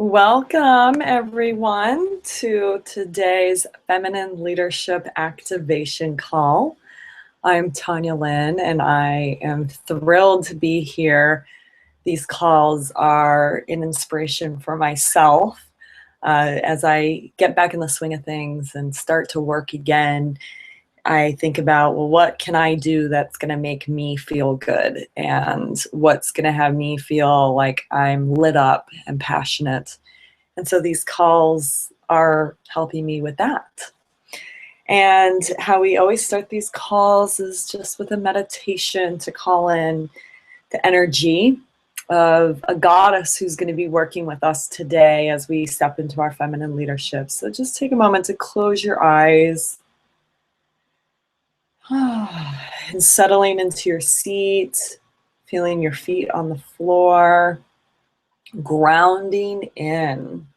Welcome, everyone, to today's Feminine Leadership Activation Call. I'm Tanya Lynn, and I am thrilled to be here. These calls are an inspiration for myself as I get back in the swing of things and start to work again. I think about, well, what can I do that's going to make me feel good, and what's going to have me feel like I'm lit up and passionate. And so these calls are helping me with that. And how we always start these calls is just with a meditation to call in the energy of a goddess who's going to be working with us today as we step into our feminine leadership. So just take a moment to close your eyes. And settling into your seat, feeling your feet on the floor, grounding in.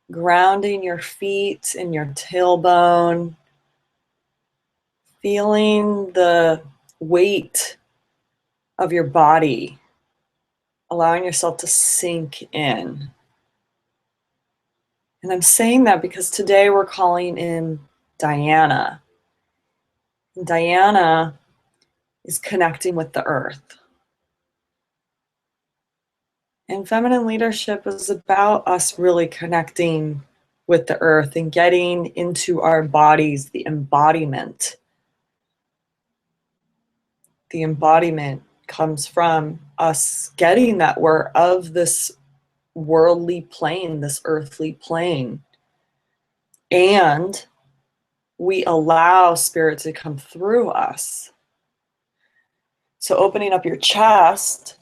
Grounding your feet in your tailbone, feeling the weight of your body, allowing yourself to sink in. And I'm saying that because today we're calling in Diana. And Diana is connecting with the earth. And feminine leadership is about us really connecting with the earth and getting into our bodies, the embodiment. The embodiment comes from us getting that we're of this worldly plane, this earthly plane. And we allow spirit to come through us. So opening up your chest,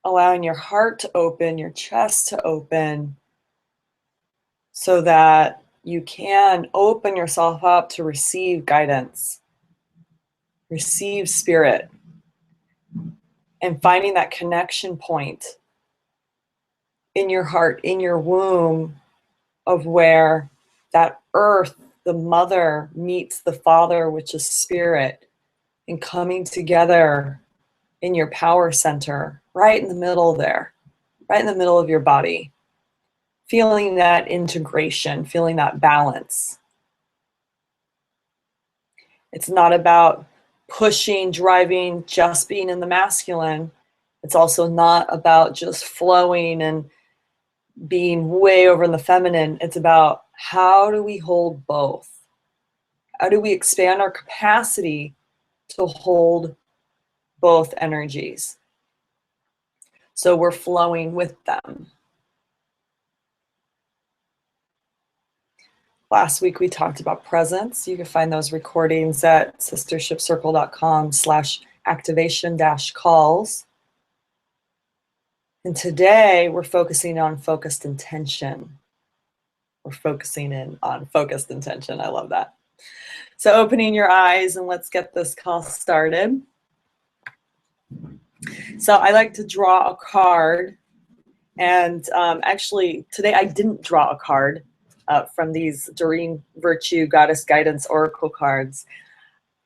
allowing your heart to open, your chest to open, so that you can open yourself up to receive guidance, receive spirit, and finding that connection point in your heart, in your womb, of where that earth, the mother, meets the father, which is spirit, and coming together in your power center, right in the middle there, right in the middle of your body. Feeling that integration, feeling that balance. It's not about pushing, driving, just being in the masculine. It's also not about just flowing and being way over in the feminine. It's about, how do we hold both? How do we expand our capacity to hold both energies, so we're flowing with them? Last week we talked about presence. You can find those recordings at sistershipcircle.com/activation-calls. And today we're focusing on focused intention. We're focusing in on focused intention. I love that. So opening your eyes, and let's get this call started. So I like to draw a card. And actually today I didn't draw a card from these Doreen Virtue Goddess Guidance Oracle cards.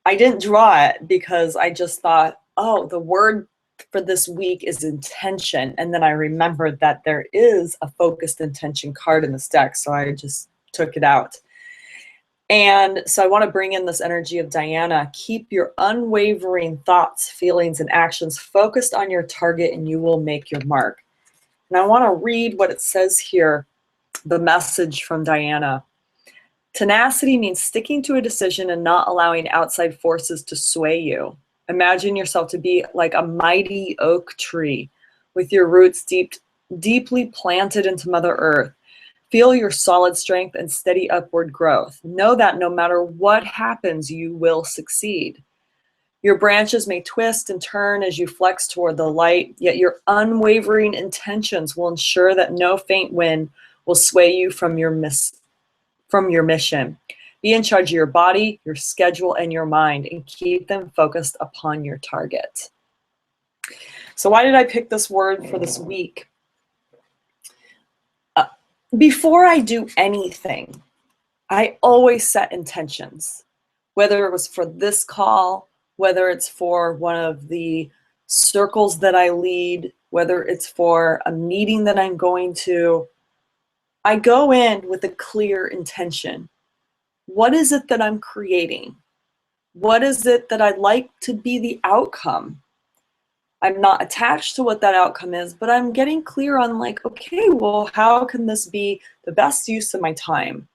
I didn't draw it because I just thought, oh, the word for this week is intention. And then I remembered that there is a focused intention card in this deck. So I just took it out. And so I want to bring in this energy of Diana. Keep your unwavering thoughts, feelings, and actions focused on your target, and you will make your mark. And I want to read what it says here, the message from Diana. Tenacity means sticking to a decision and not allowing outside forces to sway you. Imagine yourself to be like a mighty oak tree with your roots deeply planted into Mother Earth. Feel your solid strength and steady upward growth. Know that no matter what happens, you will succeed. Your branches may twist and turn as you flex toward the light, yet your unwavering intentions will ensure that no faint wind will sway you from your mission. Be in charge of your body, your schedule, and your mind, and keep them focused upon your target. So why did I pick this word for this week? Before I do anything, I always set intentions, whether it was for this call, whether it's for one of the circles that I lead, whether it's for a meeting that I'm going to. I go in with a clear intention. What is it that I'm creating? What is it that I'd like to be the outcome? I'm not attached to what that outcome is, but I'm getting clear on like, okay, well, how can this be the best use of my time?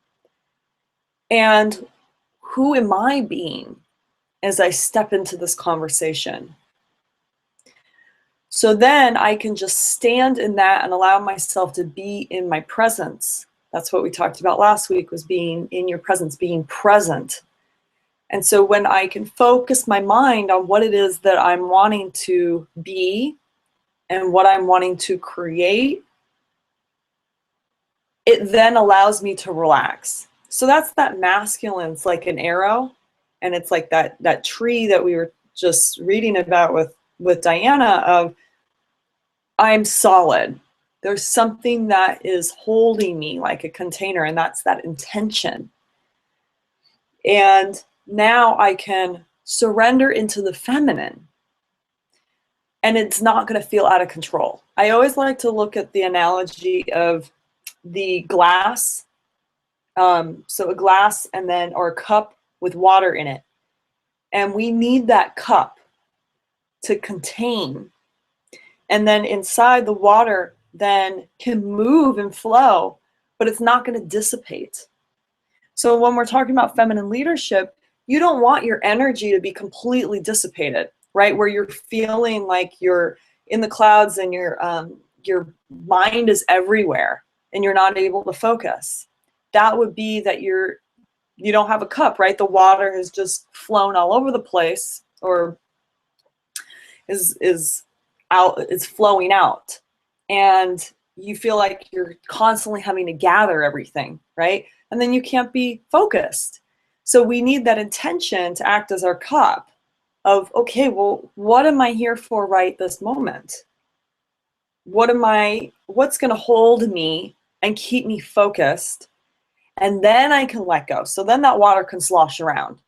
And who am I being as I step into this conversation? So then I can just stand in that and allow myself to be in my presence. That's what we talked about last week, was being in your presence, being present. And so when I can focus my mind on what it is that I'm wanting to be and what I'm wanting to create, it then allows me to relax. So that's that masculine. It's like an arrow, and it's like that tree that we were just reading about with Diana of, I'm solid. There's something that is holding me like a container, and that's that intention. And now I can surrender into the feminine, and it's not going to feel out of control. I always like to look at the analogy of the glass. So a glass or a cup with water in it. And we need that cup to contain. And then inside the water then can move and flow, but it's not going to dissipate. So when we're talking about feminine leadership, you don't want your energy to be completely dissipated, right? Where you're feeling like you're in the clouds and your mind is everywhere and you're not able to focus. That would be that you don't have a cup, right? The water has just flown all over the place, or is flowing out. And you feel like you're constantly having to gather everything, right? And then you can't be focused. So we need that intention to act as our cup of, okay, well, what am I here for right this moment? What's going to hold me and keep me focused? And then I can let go. So then that water can slosh around.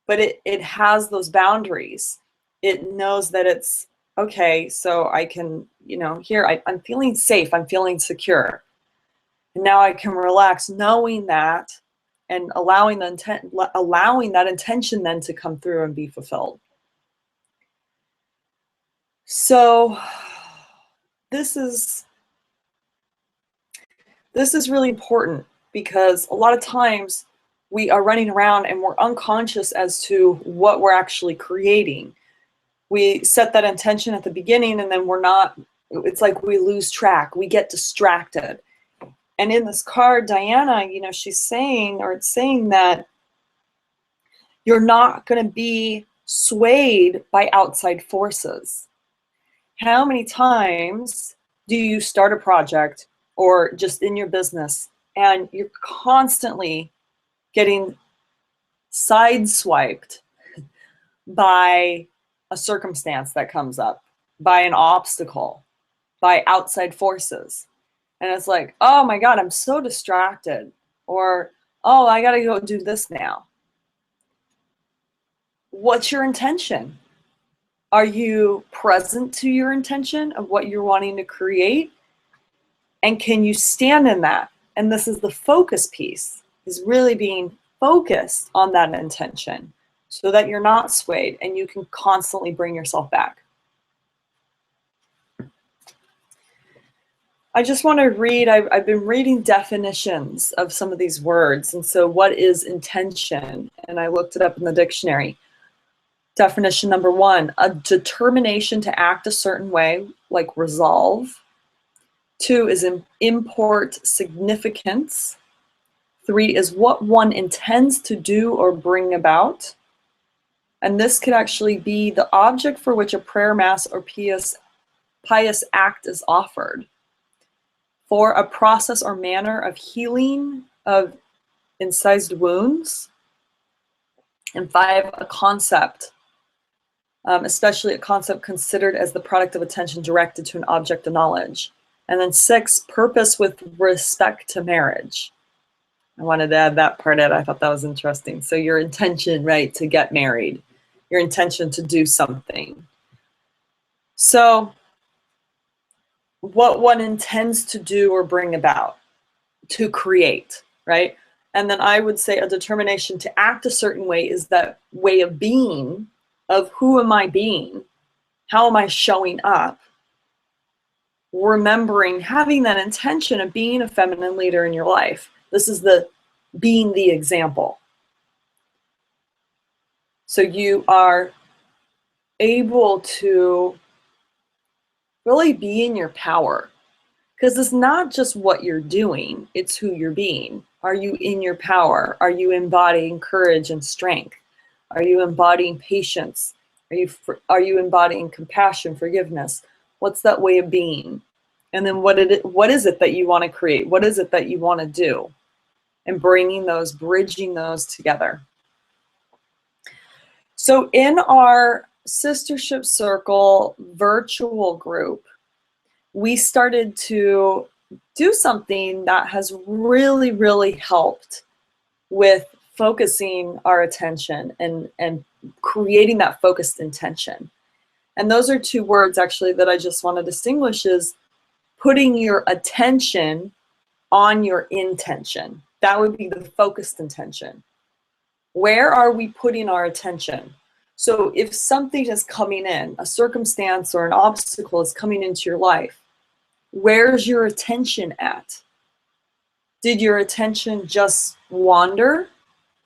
But it has those boundaries. It knows that it's, okay, so I can, here, I'm feeling safe. I'm feeling secure. And now I can relax knowing that, and allowing that intention then to come through and be fulfilled. So this is really important, because a lot of times we are running around and we're unconscious as to what we're actually creating. We set that intention at the beginning, and then it's like we lose track. We get distracted. And in this card, Diana, she's saying that you're not going to be swayed by outside forces. How many times do you start a project or just in your business and you're constantly getting sideswiped by a circumstance that comes up, by an obstacle, by outside forces? And it's like, oh my God, I'm so distracted. Or, oh, I got to go do this now. What's your intention? Are you present to your intention of what you're wanting to create? And can you stand in that? And this is the focus piece, is really being focused on that intention so that you're not swayed and you can constantly bring yourself back. I just want to read, I've been reading definitions of some of these words. And so what is intention? And I looked it up in the dictionary. Definition number 1, a determination to act a certain way, like resolve. 2 is import significance. 3 is what one intends to do or bring about. And this could actually be the object for which a prayer, mass, or pious act is offered. 4, a process or manner of healing of incised wounds. And 5, a concept, especially a concept considered as the product of attention directed to an object of knowledge. And then 6, purpose with respect to marriage. I wanted to add that part in. I thought that was interesting. So your intention, right, to get married, your intention to do something. So what one intends to do or bring about. to create, right? And then I would say a determination to act a certain way is that way of being, of who am I being? How am I showing up? Remembering, having that intention of being a feminine leader in your life. This is the being the example. So you are able to really be in your power, because it's not just what you're doing, it's who you're being. Are you in your power? Are you embodying courage and strength? Are you embodying patience? Are you embodying compassion, forgiveness? What's that way of being? And then what is it that you want to create? What is it that you want to do? And bringing those, bridging those together. So in our Sistership Circle virtual group, we started to do something that has really, really helped with focusing our attention and creating that focused intention. And those are two words actually that I just want to distinguish, is putting your attention on your intention. That would be the focused intention. Where are we putting our attention? So if something is coming in, a circumstance or an obstacle is coming into your life, where's your attention at? Did your attention just wander?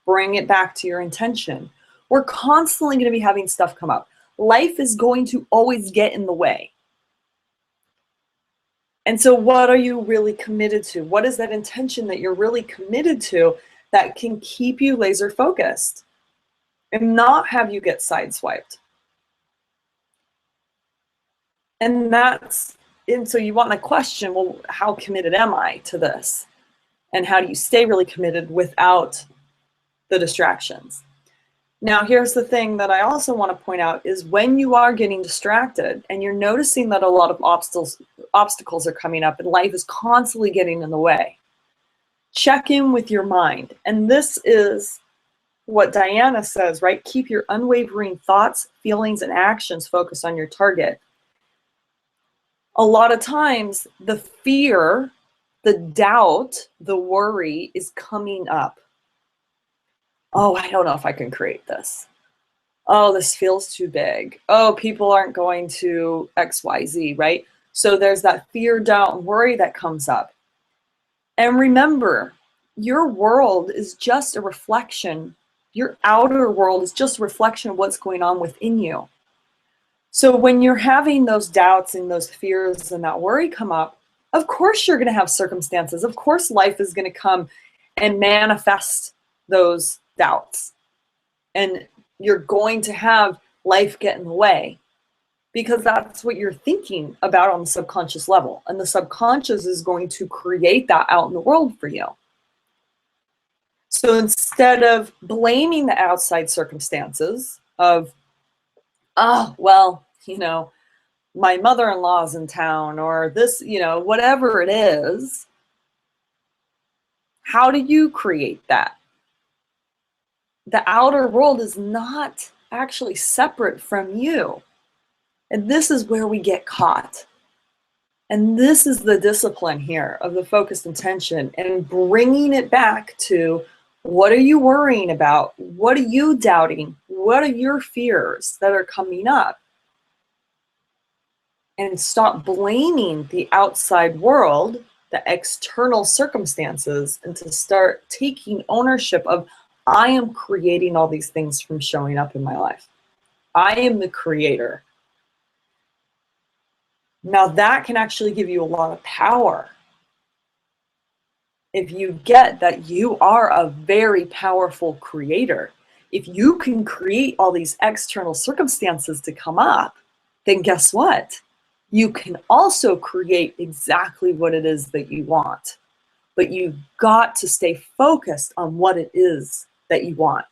Bring it back to your intention. We're constantly going to be having stuff come up. Life is going to always get in the way. And so what are you really committed to? What is that intention that you're really committed to that can keep you laser focused and not have you get sideswiped? And so you want to question, well, how committed am I to this? And how do you stay really committed without the distractions? Now, here's the thing that I also want to point out is when you are getting distracted and you're noticing that a lot of obstacles are coming up and life is constantly getting in the way, check in with your mind. And this is what Diana says, right? Keep your unwavering thoughts, feelings, and actions focused on your target. A lot of times the fear, the doubt, the worry is coming up. Oh, I don't know if I can create this. Oh, this feels too big. Oh, people aren't going to XYZ, right? So there's that fear, doubt, and worry that comes up. And remember, your world is just a reflection. Your outer world is just a reflection of what's going on within you. So when you're having those doubts and those fears and that worry come up, of course you're going to have circumstances. Of course life is going to come and manifest those doubts. And you're going to have life get in the way because that's what you're thinking about on the subconscious level. And the subconscious is going to create that out in the world for you. So instead of blaming the outside circumstances of, oh, well, you know, my mother-in-law's in town or this, you know, whatever it is, how do you create that? The outer world is not actually separate from you. And this is where we get caught. And this is the discipline here of the focused intention and bringing it back to what are you worrying about? What are you doubting? What are your fears that are coming up? And stop blaming the outside world, the external circumstances, and to start taking ownership of, I am creating all these things from showing up in my life. I am the creator. Now that can actually give you a lot of power. If you get that you are a very powerful creator, if you can create all these external circumstances to come up, then guess what? You can also create exactly what it is that you want. But you've got to stay focused on what it is that you want.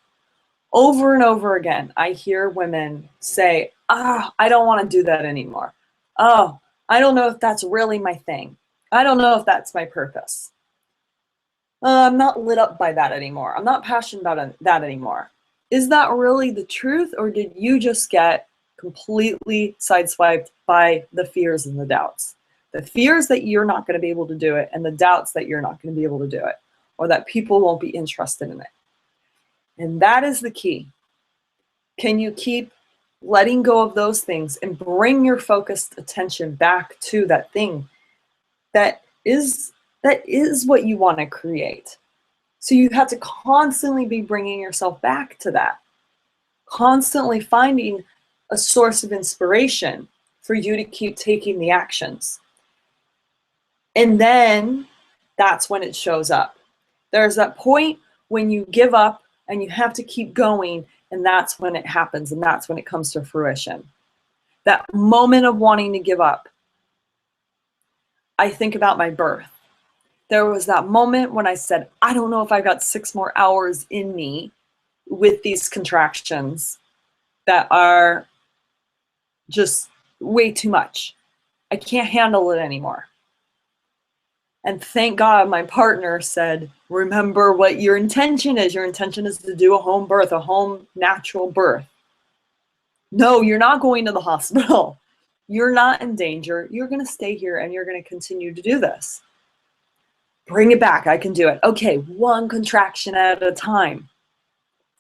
Over and over again, I hear women say, I don't want to do that anymore. Oh, I don't know if that's really my thing. I don't know if that's my purpose. I'm not lit up by that anymore. I'm not passionate about that anymore. Is that really the truth, or did you just get completely sideswiped by the fears and the doubts? The fears that you're not going to be able to do it, and the doubts that you're not going to be able to do it, or that people won't be interested in it. And that is the key. Can you keep letting go of those things and bring your focused attention back to that thing that is what you want to create? So you have to constantly be bringing yourself back to that, constantly finding a source of inspiration for you to keep taking the actions. And then that's when it shows up. There's that point when you give up and you have to keep going, and that's when it happens, and that's when it comes to fruition. That moment of wanting to give up. I think about my birth. There was that moment when I said, I don't know if I got 6 more hours in me with these contractions that are just way too much. I can't handle it anymore. And thank God my partner said, remember what your intention is. Your intention is to do a home birth, a home natural birth. No, you're not going to the hospital. You're not in danger. You're going to stay here and you're going to continue to do this. Bring it back. I can do it. Okay, 1 contraction at a time.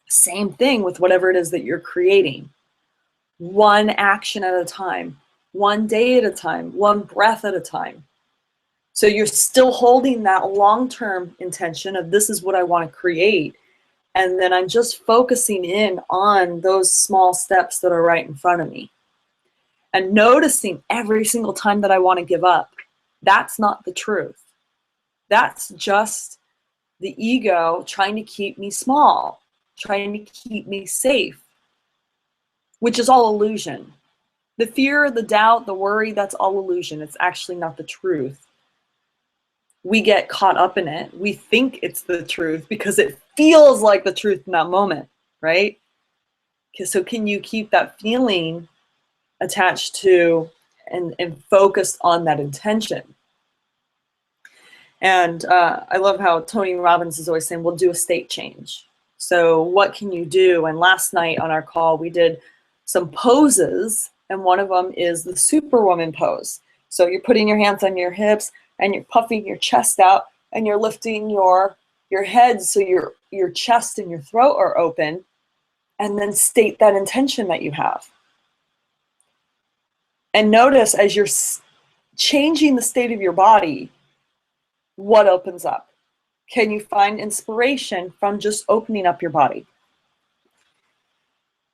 Same thing with whatever it is that you're creating. 1 action at a time. 1 day at a time. 1 breath at a time. So you're still holding that long-term intention of this is what I want to create. And then I'm just focusing in on those small steps that are right in front of me. And noticing every single time that I want to give up. That's not the truth. That's just the ego trying to keep me small, trying to keep me safe, which is all illusion. The fear, the doubt, the worry, that's all illusion. It's actually not the truth. We get caught up in it. We think it's the truth because it feels like the truth in that moment, right? So can you keep that feeling attached to and focused on that intention? And I love how Tony Robbins is always saying, we'll do a state change. So what can you do? And last night on our call, we did some poses, and one of them is the Superwoman pose. So you're putting your hands on your hips, and you're puffing your chest out, and you're lifting your head so your chest and your throat are open, and then state that intention that you have. And notice as you're changing the state of your body, what opens up? Can you find inspiration from just opening up your body?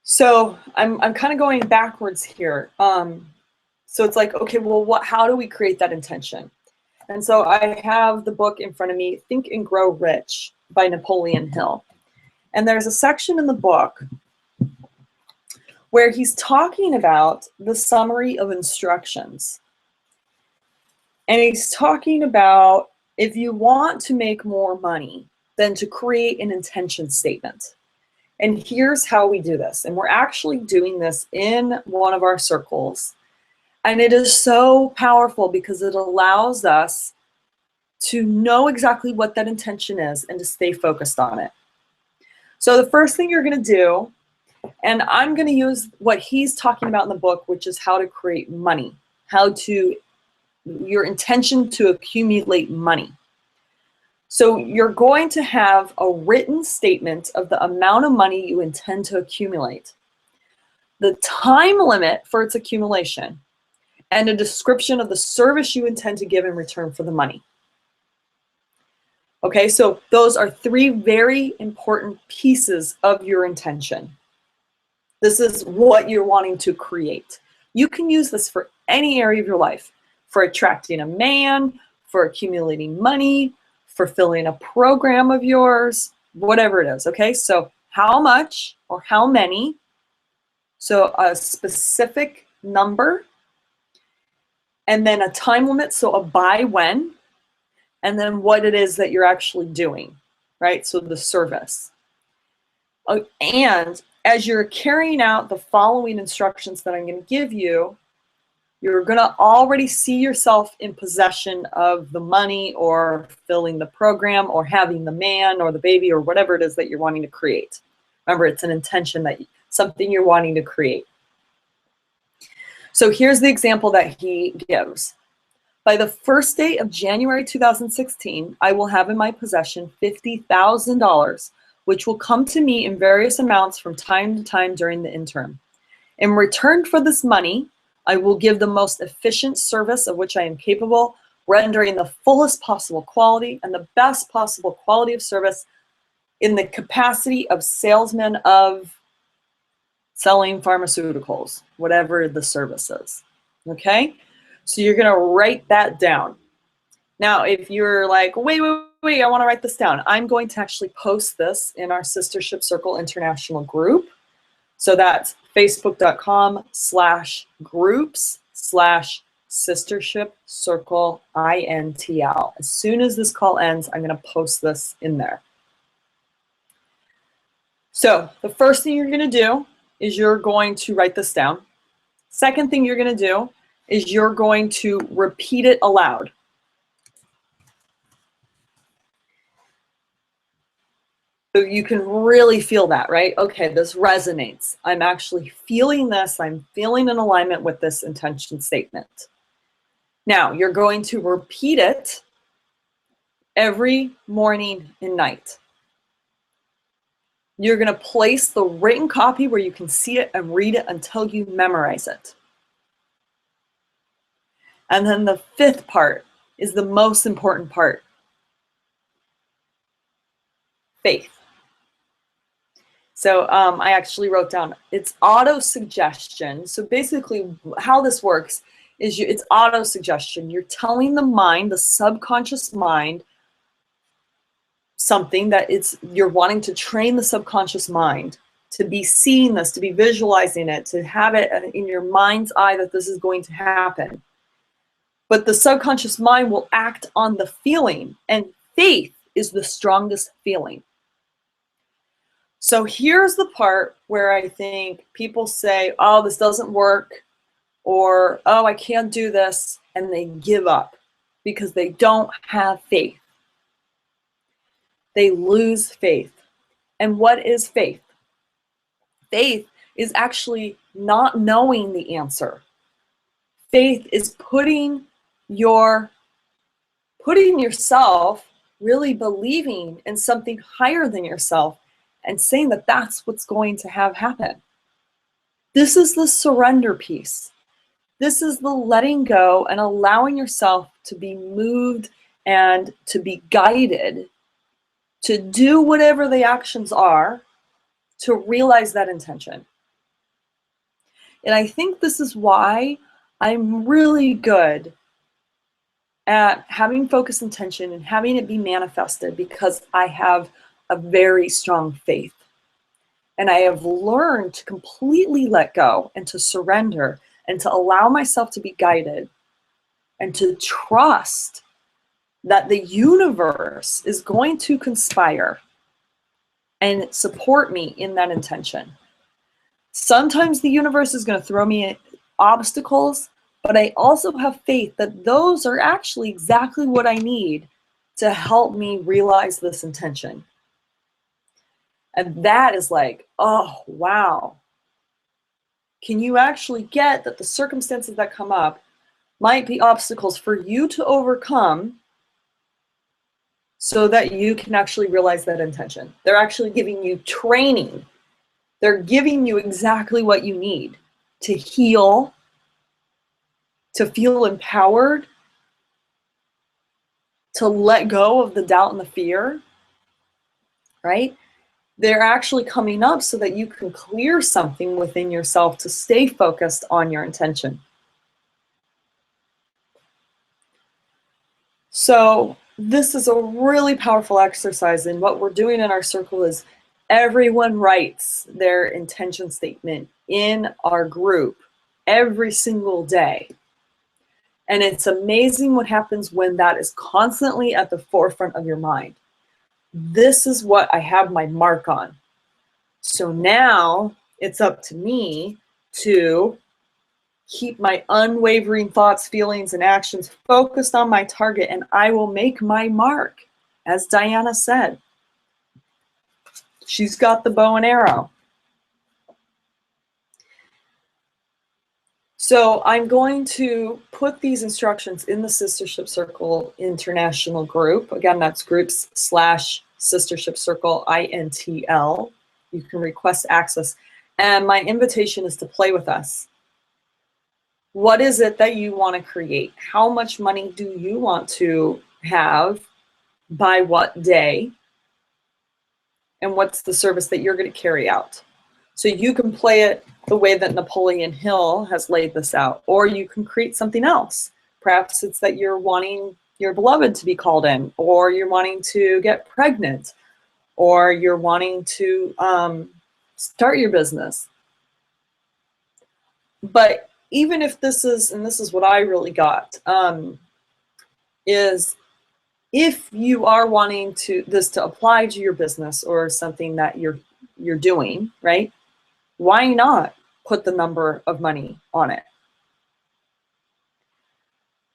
So I'm kind of going backwards here. So it's like, okay, well, how do we create that intention? And so I have the book in front of me, Think and Grow Rich by Napoleon Hill. And there's a section in the book where he's talking about the summary of instructions. And he's talking about if you want to make more money, then to create an intention statement. And here's how we do this. And we're actually doing this in one of our circles. And it is so powerful because it allows us to know exactly what that intention is and to stay focused on it. So the first thing you're going to do, and I'm going to use what he's talking about in the book, which is how to create money, your intention to accumulate money. So you're going to have a written statement of the amount of money you intend to accumulate, the time limit for its accumulation, and a description of the service you intend to give in return for the money. Okay, so those are 3 very important pieces of your intention. This is what you're wanting to create. You can use this for any area of your life, for attracting a man, for accumulating money, fulfilling a program of yours, whatever it is, okay? So how much or how many, so a specific number, and then a time limit, so a by when, and then what it is that you're actually doing, right? So the service. And as you're carrying out the following instructions that I'm going to give you, you're going to already see yourself in possession of the money or filling the program or having the man or the baby or whatever it is that you're wanting to create. Remember, it's an intention, that something you're wanting to create. So here's the example that he gives. By the first day of January 2016, I will have in my possession $50,000, which will come to me in various amounts from time to time during the interim. In return for this money, I will give the most efficient service of which I am capable, rendering the fullest possible quality and the best possible quality of service in the capacity of salesman of selling pharmaceuticals, whatever the service is. Okay? So you're going to write that down. Now, if you're like, wait, I want to write this down, I'm going to actually post this in our Sistership Circle International group. So that's facebook.com/groups/Sistership Circle INTL. As soon as this call ends, I'm going to post this in there. So the first thing you're going to do is you're going to write this down. Second thing you're going to do is you're going to repeat it aloud. So you can really feel that, right? Okay, this resonates. I'm actually feeling this. I'm feeling in alignment with this intention statement. Now, you're going to repeat it every morning and night. You're going to place the written copy where you can see it and read it until you memorize it. And then the fifth part is the most important part. Faith. So I actually wrote down, it's auto-suggestion. So basically how this works is it's auto-suggestion. You're telling the mind, the subconscious mind, something that you're wanting to train the subconscious mind to be seeing this, to be visualizing it, to have it in your mind's eye that this is going to happen. But the subconscious mind will act on the feeling, and faith is the strongest feeling. So here's the part where I think people say, oh, this doesn't work, or, oh, I can't do this, and they give up because they don't have faith. They lose faith. And what is faith? Faith is actually not knowing the answer. Faith is putting yourself really believing in something higher than yourself and saying that that's what's going to have happen. This is the surrender piece. This is the letting go and allowing yourself to be moved and to be guided to do whatever the actions are to realize that intention. And I think this is why I'm really good at having focused intention and having it be manifested, because I have a very strong faith. And I have learned to completely let go and to surrender and to allow myself to be guided and to trust that the universe is going to conspire and support me in that intention. Sometimes the universe is going to throw me obstacles, but I also have faith that those are actually exactly what I need to help me realize this intention. And that is like, oh, wow. Can you actually get that the circumstances that come up might be obstacles for you to overcome so that you can actually realize that intention? They're actually giving you training. They're giving you exactly what you need to heal, to feel empowered, to let go of the doubt and the fear, right? They're actually coming up so that you can clear something within yourself to stay focused on your intention. So this is a really powerful exercise, and what we're doing in our circle is everyone writes their intention statement in our group every single day. And it's amazing what happens when that is constantly at the forefront of your mind. This is what I have my mark on. So now it's up to me to keep my unwavering thoughts, feelings, and actions focused on my target, and I will make my mark, as Diana said. She's got the bow and arrow. So I'm going to put these instructions in the Sistership Circle International group. Again, that's groups/Sistership Circle INTL. You can request access. And my invitation is to play with us. What is it that you want to create? How much money do you want to have by what day? And what's the service that you're going to carry out? So you can play it the way that Napoleon Hill has laid this out, or you can create something else. Perhaps it's that you're wanting your beloved to be called in, or you're wanting to get pregnant, or you're wanting to start your business. But even if this is, and this is what I really got, is if you are wanting this to apply to your business or something that you're doing, right? Why not put the number of money on it?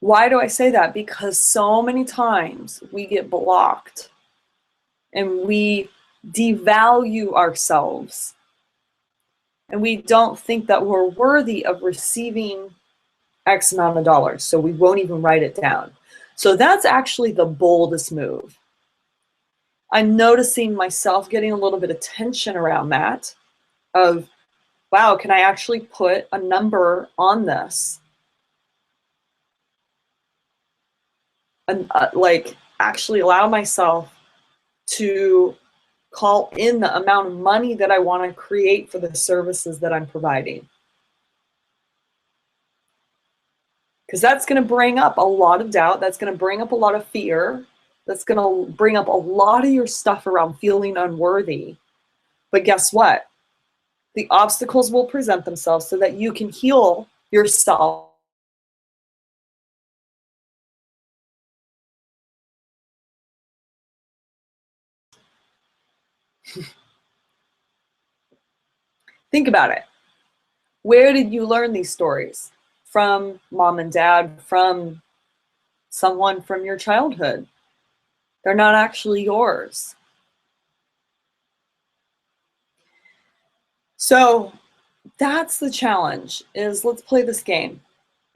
Why do I say that? Because so many times we get blocked and we devalue ourselves and we don't think that we're worthy of receiving X amount of dollars, so we won't even write it down. So that's actually the boldest move. I'm noticing myself getting a little bit of tension around that of, wow, can I actually put a number on this? And like actually allow myself to call in the amount of money that I want to create for the services that I'm providing. Because that's going to bring up a lot of doubt. That's going to bring up a lot of fear. That's going to bring up a lot of your stuff around feeling unworthy. But guess what? The obstacles will present themselves so that you can heal yourself. Think about it. Where did you learn these stories? From mom and dad, from someone from your childhood. They're not actually yours. So that's the challenge, is let's play this game.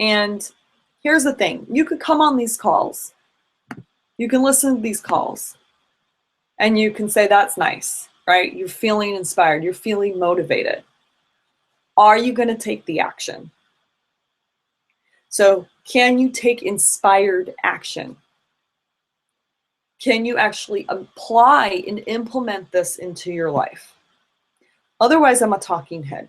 And here's the thing. You could come on these calls. You can listen to these calls. And you can say, that's nice, right? You're feeling inspired. You're feeling motivated. Are you going to take the action? So can you take inspired action? Can you actually apply and implement this into your life? Otherwise, I'm a talking head.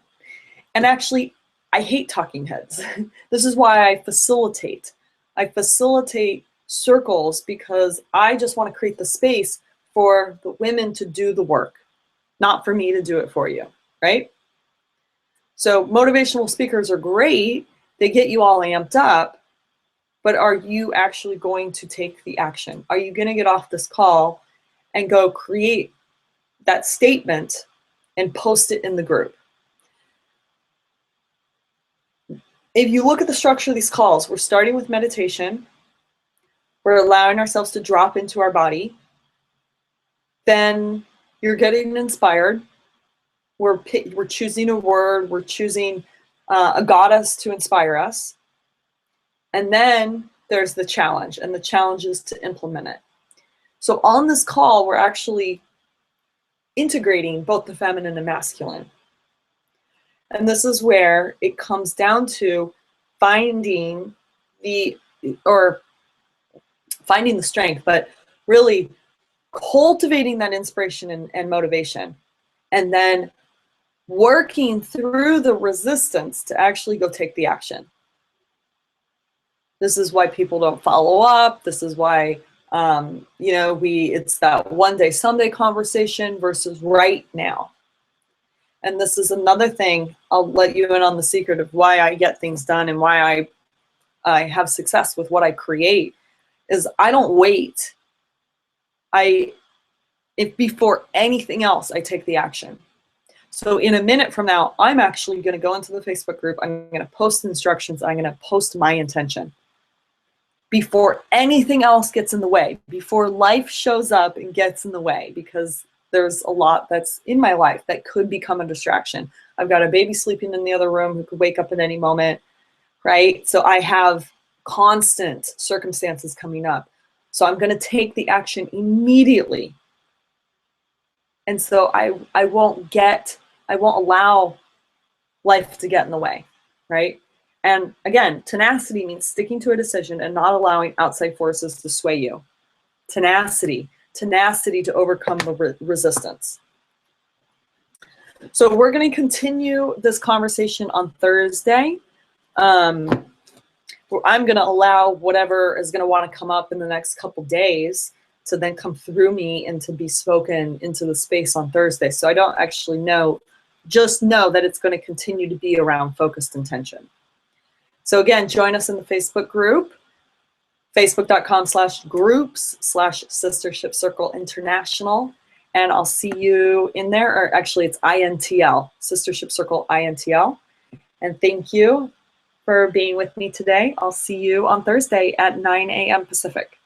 And actually, I hate talking heads. This is why I facilitate. I facilitate circles because I just want to create the space for the women to do the work, not for me to do it for you, right? So motivational speakers are great. They get you all amped up, but are you actually going to take the action? Are you going to get off this call and go create that statement and post it in the group? If you look at the structure of these calls, we're starting with meditation. We're allowing ourselves to drop into our body. Then you're getting inspired. We're choosing a word. We're choosing a goddess to inspire us. And then there's the challenge, and the challenge is to implement it. So on this call, we're actually integrating both the feminine and masculine. And this is where it comes down to finding the strength, but really cultivating that inspiration and motivation, and then working through the resistance to actually go take the action. This is why people don't follow up. This is why, it's that one day, someday conversation versus right now. And this is another thing, I'll let you in on the secret of why I get things done and why I have success with what I create, is I don't wait. If before anything else, I take the action. So in a minute from now, I'm actually going to go into the Facebook group. I'm going to post instructions. I'm going to post my intention. Before anything else gets in the way, before life shows up and gets in the way, because there's a lot that's in my life that could become a distraction. I've got a baby sleeping in the other room who could wake up at any moment. right? So I have constant circumstances coming up. So I'm going to take the action immediately. And so I won't allow life to get in the way, right? And again, tenacity means sticking to a decision and not allowing outside forces to sway you. Tenacity to overcome the resistance. So we're going to continue this conversation on Thursday. I'm going to allow whatever is going to want to come up in the next couple days to then come through me and to be spoken into the space on Thursday. So I don't actually know, just know that it's going to continue to be around focused intention. So again, join us in the Facebook group, facebook.com/groups/Sistership Circle International. And I'll see you in there, or actually it's INTL, Sistership Circle INTL. And thank you for being with me today. I'll see you on Thursday at 9 a.m. Pacific.